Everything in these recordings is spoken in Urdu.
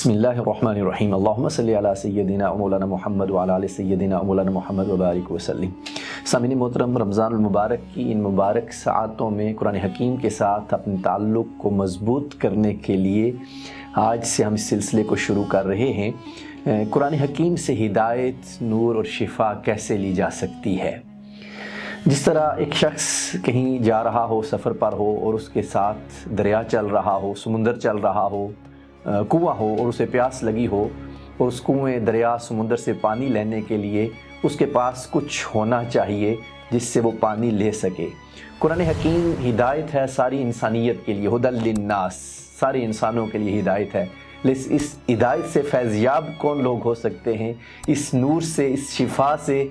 بسم اللہ الرحمن الرحیم اللہم صلی علی سیدنا مولانا محمد وعلی آل سیدنا مولانا محمد وبارک وسلم۔ سامعین محترم، رمضان المبارک کی ان مبارک ساعتوں میں قرآن حکیم کے ساتھ اپنے تعلق کو مضبوط کرنے کے لیے آج سے ہم اس سلسلے کو شروع کر رہے ہیں۔ قرآن حکیم سے ہدایت، نور اور شفا کیسے لی جا سکتی ہے؟ جس طرح ایک شخص کہیں جا رہا ہو، سفر پر ہو، اور اس کے ساتھ دریا چل رہا ہو، سمندر چل رہا ہو، کنواں ہو اور اسے پیاس لگی ہو، اور اس کنویں، دریا، سمندر سے پانی لینے کے لیے اس کے پاس کچھ ہونا چاہیے جس سے وہ پانی لے سکے۔ قرآن حکیم ہدایت ہے ساری انسانیت کے لیے، ہدی للناس، سارے انسانوں کے لیے ہدایت ہے۔ لیکن اس ہدایت سے فیضیاب کون لوگ ہو سکتے ہیں؟ اس نور سے، اس شفا سے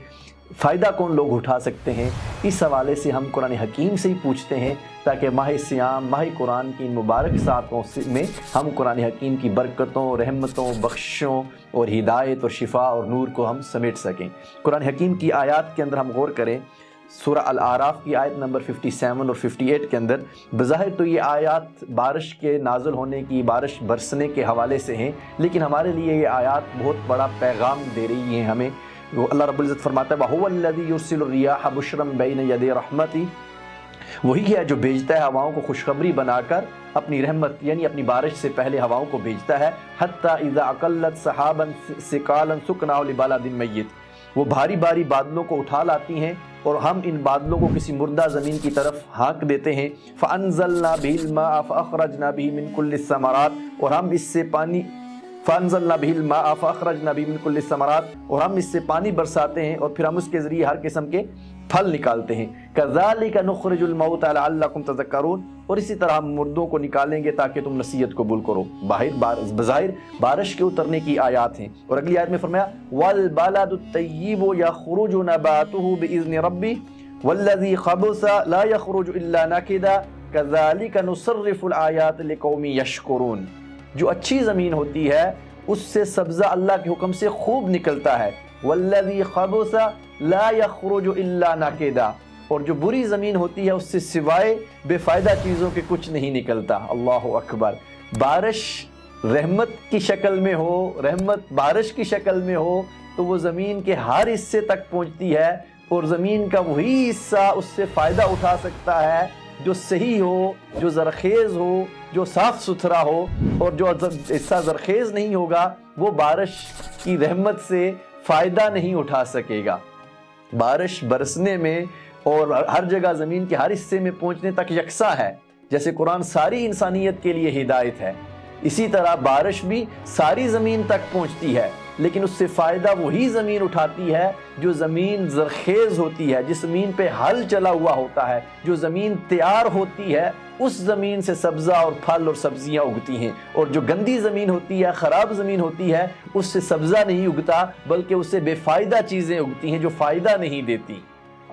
فائدہ کون لوگ اٹھا سکتے ہیں؟ اس حوالے سے ہم قرآن حکیم سے ہی پوچھتے ہیں، تاکہ ماہ صیام، ماہ قرآن کی ان مبارک ساعتوں میں ہم قرآن حکیم کی برکتوں، رحمتوں، بخشوں اور ہدایت اور شفا اور نور کو ہم سمیٹ سکیں۔ قرآن حکیم کی آیات کے اندر ہم غور کریں، سورہ الاعراف کی آیت نمبر 57 اور 58 کے اندر بظاہر تو یہ آیات بارش کے نازل ہونے کی، بارش برسنے کے حوالے سے ہیں، لیکن ہمارے لیے یہ آیات بہت بڑا پیغام دے رہی ہیں ہمیں۔ اللہ رب العزت فرماتا ہے وَهُوَ الَّذِي يُرْسِلُ الرِّيَاحَ بُشْرًا بَيْنَ يَدَيْ رَحْمَتِهِ، وہی ہے جو بھیجتا ہے ہواؤں کو خوشخبری بنا کر اپنی رحمت، یعنی اپنی بارش سے پہلے ہواؤں کو بھیجتا ہے۔ حَتَّى إِذَا أَقَلَّتْ سَحَابًا ثِقَالًا سُقْنَاهُ لِبَلَدٍ مَّيِّتٍ، وہ بھاری بھاری بادلوں کو اٹھا لاتی ہیں اور ہم ان بادلوں کو کسی مردہ زمین کی طرف ہانک دیتے ہیں۔ فَأَنزَلْنَا بِهِ الْمَاءَ فَأَخْرَجْنَا بِهِ مِن كُلِّ الثَّمَرَاتِ، اور ہم اس سے پانی، فَأَنزَلْنَا بِهِ الْمَاءَ فَأَخْرَجْنَا بِهِ مِن كُلِّ الثَّمَرَاتِ، اور ہم اس سے پانی برساتے ہیں اور پھر ہم اس کے ذریعے ہر قسم کے پھل نکالتے ہیں۔ كَذَلِكَ نُخْرِجُ الْمَوْتَى لَعَلَّكُمْ تَذَكَّرُونَ، اور اسی طرح ہم مردوں کو نکالیں گے تاکہ تم نصیحت قبول کرو۔ بظاہر بارش کے اترنے کی آیات ہیں، اور اگلی آیت میں فرمایا وَالْبَلَدُ الطَّيِّبُ يَخْرُجُ نَبَاتُهُ بِإِذْنِ رَبِّهِ وَالَّذِي خَبُثَ لَا يَخْرُجُ إِلَّا نَكِدًا كَذَلِكَ نُصَرِّفُ الْآيَاتِ لِقَوْمٍ يَشْكُرُونَ، جو اچھی زمین ہوتی ہے اس سے سبزہ اللہ کے حکم سے خوب نکلتا ہے۔ وَالَّذِي خَبُثَ لَا يَخْرُجُ إِلَّا نَكِدًا، اور جو بری زمین ہوتی ہے اس سے سوائے بے فائدہ چیزوں کے کچھ نہیں نکلتا۔ اللہ اکبر! بارش رحمت کی شکل میں ہو، رحمت بارش کی شکل میں ہو تو وہ زمین کے ہر حصے تک پہنچتی ہے، اور زمین کا وہی حصہ اس سے فائدہ اٹھا سکتا ہے جو صحیح ہو، جو زرخیز ہو، جو صاف ستھرا ہو، اور جو حصہ زرخیز نہیں ہوگا وہ بارش کی رحمت سے فائدہ نہیں اٹھا سکے گا۔ بارش برسنے میں اور ہر جگہ زمین کے ہر حصے میں پہنچنے تک یکساں ہے۔ جیسے قرآن ساری انسانیت کے لیے ہدایت ہے، اسی طرح بارش بھی ساری زمین تک پہنچتی ہے، لیکن اس سے فائدہ وہی زمین اٹھاتی ہے جو زمین زرخیز ہوتی ہے، جس زمین پہ ہل چلا ہوا ہوتا ہے، جو زمین تیار ہوتی ہے، اس زمین سے سبزہ اور پھل اور سبزیاں اگتی ہیں۔ اور جو گندی زمین ہوتی ہے، خراب زمین ہوتی ہے، اس سے سبزہ نہیں اگتا بلکہ اس سے بے فائدہ چیزیں اگتی ہیں جو فائدہ نہیں دیتی۔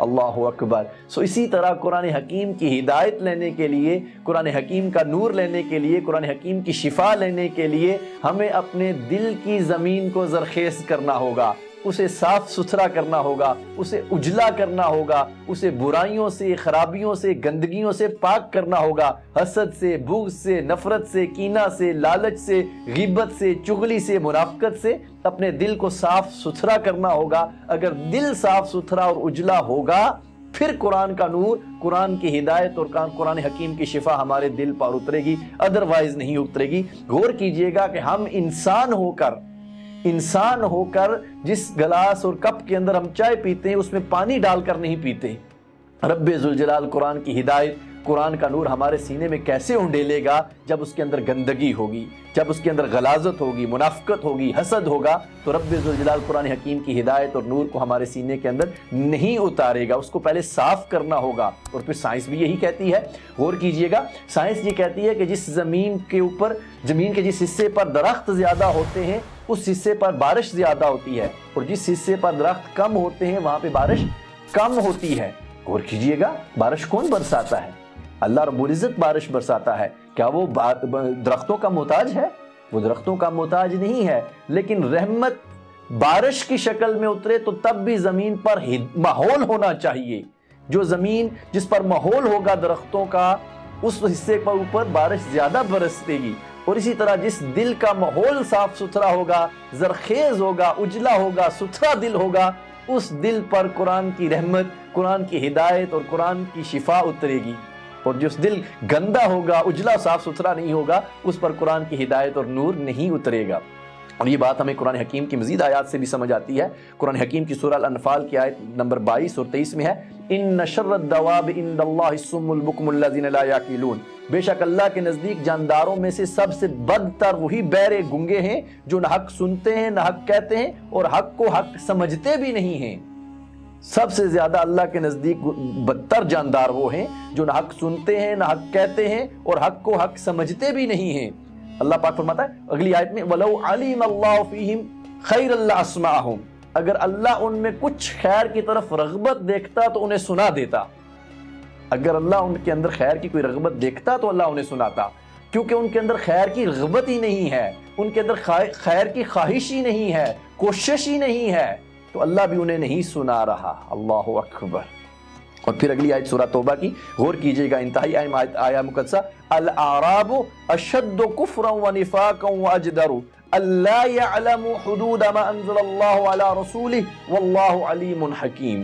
اللہ اکبر! اسی طرح قرآن حکیم کی ہدایت لینے کے لیے، قرآن حکیم کا نور لینے کے لیے، قرآن حکیم کی شفا لینے کے لیے ہمیں اپنے دل کی زمین کو زرخیز کرنا ہوگا، اسے صاف ستھرا کرنا ہوگا، اسے اجلا کرنا ہوگا، اسے برائیوں سے، خرابیوں سے، گندگیوں سے پاک کرنا ہوگا، حسد سے، بغض سے، نفرت سے، کینہ سے، لالچ سے، غیبت سے، چغلی سے، منافقت سے اپنے دل کو صاف ستھرا کرنا ہوگا۔ اگر دل صاف ستھرا اور اجلا ہوگا پھر قرآن کا نور، قرآن کی ہدایت اور قرآن حکیم کی شفا ہمارے دل پر اترے گی، ادروائز نہیں اترے گی۔ غور کیجئے گا کہ ہم انسان ہو کر جس گلاس اور کپ کے اندر ہم چائے پیتے ہیں اس میں پانی ڈال کر نہیں پیتے۔ رب ذوالجلال قرآن کی ہدایت، قرآن کا نور ہمارے سینے میں کیسے انڈیلے گا جب اس کے اندر گندگی ہوگی، جب اس کے اندر غلاظت ہوگی، منافقت ہوگی، حسد ہوگا، تو رب ذوالجلال قرآن حکیم کی ہدایت اور نور کو ہمارے سینے کے اندر نہیں اتارے گا۔ اس کو پہلے صاف کرنا ہوگا، اور پھر سائنس بھی یہی کہتی ہے۔ غور کیجئے گا، سائنس یہ کہتی ہے کہ جس زمین کے اوپر، زمین کے جس حصے پر درخت زیادہ ہوتے ہیں اس حصے پر بارش زیادہ ہوتی ہے، اور جس حصے پر درخت کم ہوتے ہیں وہاں پہ بارش کم ہوتی ہے۔ غور کیجئے گا، بارش کون برساتا ہے؟ اللہ رب العزت بارش برساتا ہے۔ کیا وہ درختوں کا محتاج ہے؟ وہ درختوں کا محتاج نہیں ہے، لیکن رحمت بارش کی شکل میں اترے تو تب بھی زمین پر ماحول ہونا چاہیے۔ جو زمین جس پر ماحول ہوگا درختوں کا، اس حصے پر اوپر بارش زیادہ برسے گی، اور اسی طرح جس دل کا ماحول صاف ستھرا ہوگا، زرخیز ہوگا، اجلا ہوگا، ستھرا دل ہوگا، اس دل پر قرآن کی رحمت، قرآن کی ہدایت اور قرآن کی شفا اترے گی، اور جس دل گندا ہوگا، اجلا صاف ستھرا نہیں ہوگا، اس پر قرآن کی ہدایت اور نور نہیں اترے گا۔ اور یہ بات ہمیں قرآن حکیم کی مزید آیات سے بھی سمجھ آتی ہے۔ قرآن حکیم کی سورہ الانفال کی آیت نمبر 22 اور 23 میں ہے، ان شر الدواب عند اللہ الصم البکم الذین لا یعقلون، بے شک اللہ کے نزدیک جانداروں میں سے سب سے بدتر وہی بہرے گنگے ہیں جو نہ حق سنتے ہیں نہ حق کہتے ہیں اور حق کو حق سمجھتے بھی نہیں ہیں۔ سب سے زیادہ اللہ کے نزدیک بدتر جاندار وہ ہیں جو نہ حق سنتے ہیں نہ حق کہتے ہیں اور حق کو حق سمجھتے بھی نہیں ہیں۔ اللہ پاک فرماتا ہے اگلی آیت میں وَلَوْ عَلِمَ اللَّهُ فِيهِمْ خَيْرًا لَأَسْمَعَهُمْ، اگر اللہ ان میں کچھ خیر کی طرف رغبت دیکھتا تو انہیں سنا دیتا۔ اگر اللہ ان کے اندر خیر کی کوئی رغبت دیکھتا تو اللہ انہیں سناتا، کیونکہ ان کے اندر خیر کی رغبت ہی نہیں ہے، ان کے اندر خیر کی خواہش ہی نہیں ہے، کوشش ہی نہیں ہے، تو اللہ بھی انہیں نہیں سنا رہا۔ اللہ اکبر۔ اور پھر اگلی آیت سورہ توبہ کی غور کیجئے گا، انتہائی اہم آیہ مقدسہ، الاعراب اشد کفرا ونفاقا واجدر الا يعلموا حدود ما انزل اللہ علی رسولہ واللہ علیم حکیم۔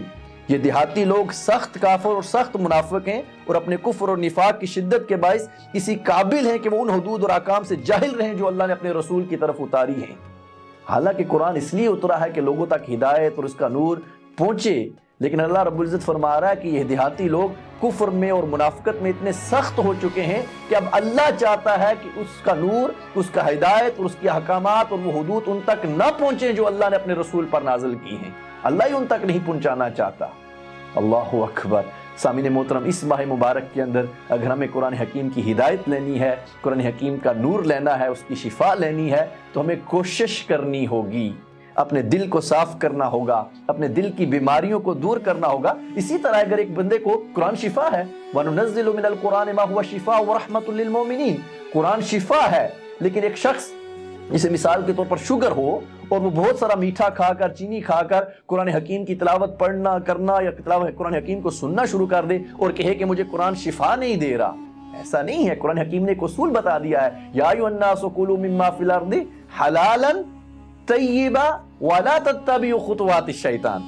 یہ دیہاتی لوگ سخت کافر اور سخت منافق ہیں اور اپنے کفر اور نفاق کی شدت کے باعث اسی قابل ہیں کہ وہ ان حدود اور احکام سے جاہل رہیں جو اللہ نے اپنے رسول کی طرف اتاری ہیں۔ حالانکہ قرآن اس لیے اترا ہے کہ لوگوں تک ہدایت اور اس کا نور پہنچے، لیکن اللہ رب العزت فرما رہا ہے کہ یہ دیہاتی لوگ کفر میں اور منافقت میں اتنے سخت ہو چکے ہیں کہ اب اللہ چاہتا ہے کہ اس کا نور، اس کا ہدایت اور اس کے احکامات اور وہ حدود ان تک نہ پہنچیں جو اللہ نے اپنے رسول پر نازل کی ہیں، اللہ ہی ان تک نہیں پہنچانا چاہتا۔ اللہ اکبر۔ سامعین محترم، اس ماہ مبارک کے اندر اگر ہمیں قرآن حکیم کی ہدایت لینی ہے، قرآن حکیم کا نور لینا ہے، اس کی شفا لینی ہے، تو ہمیں کوشش کرنی ہوگی، اپنے دل کو صاف کرنا ہوگا، اپنے دل کی بیماریوں کو دور کرنا ہوگا۔ اسی طرح اگر ایک بندے کو قرآن شفا ہے، وَنُنَزِّلُ مِنَ الْقُرْآنِ مَا هُوَ شِفَاءٌ وَرَحْمَةٌ لِّلْمُؤْمِنِينَ، قرآن شفا ہے، لیکن ایک شخص جسے مثال کے طور پر شوگر ہو اور وہ بہت سارا میٹھا کھا کر، چینی کھا کر قرآن حکیم کی تلاوت پڑھنا کرنا یا قرآن حکیم کو سننا شروع کر دے اور کہے کہ مجھے قرآن شفا نہیں دے رہا، ایسا نہیں ہے۔ قرآن حکیم نے ایک اصول بتا دیا ہے، یا ایھا الناس کلوا مما فی الارض حلالا طیبا ولا تتبعوا خطوات الشیطان۔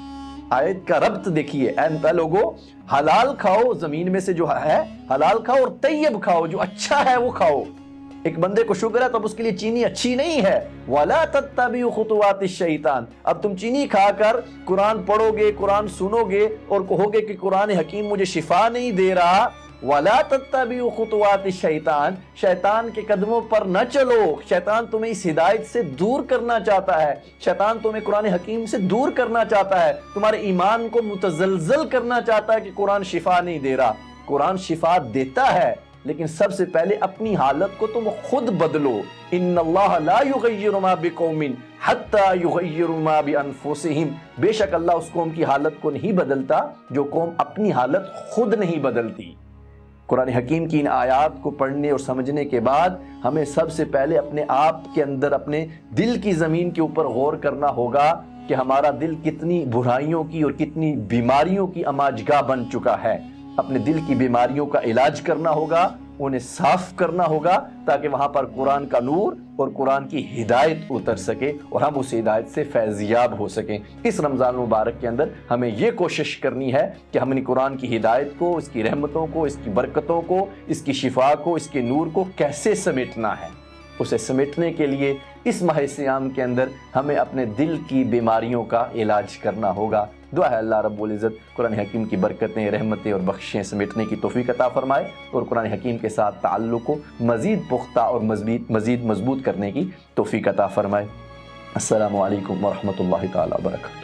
آیت کا ربط دیکھیے، اے لوگو حلال کھاؤ، زمین میں سے جو ہے حلال کھاؤ، اور طیب کھاؤ، جو اچھا ہے وہ کھاؤ۔ ایک بندے کو شوگر ہے تو اب اس کے لیے چینی اچھی نہیں ہے، وَلَا تَتَّبِعُوا خُطُوَاتِ الشَّیطان۔ اب تم چینی کھا کر قرآن پڑھو گے، قرآن سنو گے اور کہو گے کہ قرآن حکیم مجھے شفا نہیں دے رہا، وَلَا تَتَّبِعُوا خُطُوَاتِ الشَّیطان، شیطان کے قدموں پر نہ چلو۔ شیطان تمہیں اس ہدایت سے دور کرنا چاہتا ہے، شیطان تمہیں قرآن حکیم سے دور کرنا چاہتا ہے، تمہارے ایمان کو متزلزل کرنا چاہتا ہے کہ قرآن شفا نہیں دے رہا۔ قرآن شفا دیتا ہے، لیکن سب سے پہلے اپنی حالت کو تم خود بدلو۔ ان اللہ لا یغیر ما بقوم حتی یغیروا ما بانفسہم، بے شک اللہ اس قوم کی حالت کو نہیں بدلتا جو قوم اپنی حالت خود نہیں بدلتی۔ قرآن حکیم کی ان آیات کو پڑھنے اور سمجھنے کے بعد ہمیں سب سے پہلے اپنے آپ کے اندر، اپنے دل کی زمین کے اوپر غور کرنا ہوگا کہ ہمارا دل کتنی برائیوں کی اور کتنی بیماریوں کی اماجگاہ بن چکا ہے۔ اپنے دل کی بیماریوں کا علاج کرنا ہوگا، انہیں صاف کرنا ہوگا تاکہ وہاں پر قرآن کا نور اور قرآن کی ہدایت اتر سکے اور ہم اس ہدایت سے فیض یاب ہو سکیں۔ اس رمضان مبارک کے اندر ہمیں یہ کوشش کرنی ہے کہ ہم نے قرآن کی ہدایت کو، اس کی رحمتوں کو، اس کی برکتوں کو، اس کی شفا کو، اس کے نور کو کیسے سمیٹنا ہے۔ اسے سمیٹنے کے لیے اس ماہ صیام کے اندر ہمیں اپنے دل کی بیماریوں کا علاج کرنا ہوگا۔ دعا ہے اللہ رب العزت قرآن حکیم کی برکتیں، رحمتیں اور بخشیں سمیٹنے کی توفیق عطا فرمائے اور قرآن حکیم کے ساتھ تعلق کو مزید پختہ اور مزید مضبوط کرنے کی توفیق عطا فرمائے۔ السلام علیکم ورحمۃ اللہ تعالی وبرکاتہ۔